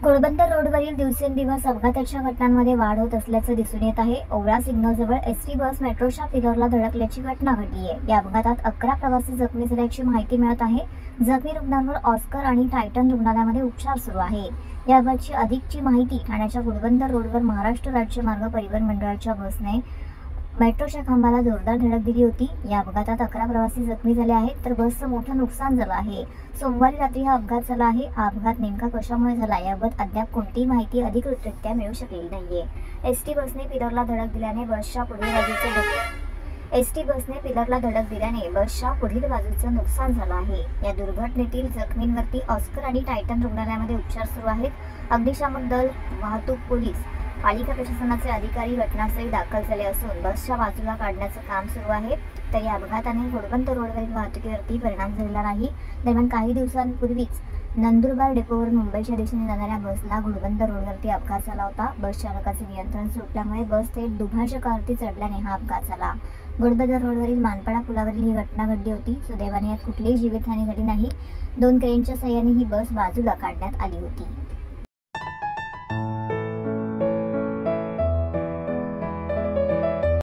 घोडबंदर रोडवरील दिवसेंदिवस अपघाताच्या घटनांमध्ये वाढ होत असल्याचं दिसून येत आहे। ओवळा सिग्नलजवळ एसटी बस मेट्रोच्या पिलरला धडकल्याची घटना घडली आहे। या अपघातात 11 प्रवासी जखमी झाल्याची माहिती मिळत आहे। जखमी रुग्णांवर ऑस्कर आणि टायटन रुग्णालयामध्ये उपचार सुरू आहे। याबाबतची अधिकची माहिती ठाण्याच्या घोडबंदर रोडवर महाराष्ट्र राज्य मार्ग परिवहन मंडळाच्या बसने मेट्रोच्या खांबाला जोरदार धडक दिली होती। या अपघातात 11 प्रवासी जखमी झाले आहेत, तर बसचं मोठं नुकसान झालं आहे। सोमवारी रात्री हा अपघात झाला आहे। हा अपघात नेमका कशामुळे झाला याबाबत अद्याप कोणतीही माहिती अधिकृतरित्या मिळू शकलेली नाहीये। एसटी बसने पिलरला धडक दिल्याने बसच्या पुढील बाजूचं नुकसान झालं आहे। या दुर्घटनेतील जखमींवरती ऑस्कर आणि टायटन रुग्णालयामध्ये उपचार सुरू आहेत। अग्निशामक दल, वाहतूक पोलीस, पालिका प्रशासनाचे अधिकारी घटनास्थळी दाखल झाले असून बसच्या बाजूला काढण्याचं काम सुरू आहे। तर या अपघाताने घोडबंदर रोडवरील वाहतुकीवरती परिणाम झालेला नाही। दरम्यान काही दिवसांपूर्वीच नंदुरबार डेपोवरून मुंबईच्या दिशेने जाणाऱ्या बसला घोडबंदर रोडवरती अपघात झाला होता। बस चालकाचे नियंत्रण सुटल्यामुळे बस थेट दुभाजकावरती चढल्याने हा अपघात झाला। घोडबंदर रोडवरील मानपाडा पुलावरील ही घटना घडली होती। सुदैवाने यात कुठलीही जीवितहानी घडली नाही। 2 क्रेनच्या साहाय्याने ही बस बाजूला काढण्यात आली होती।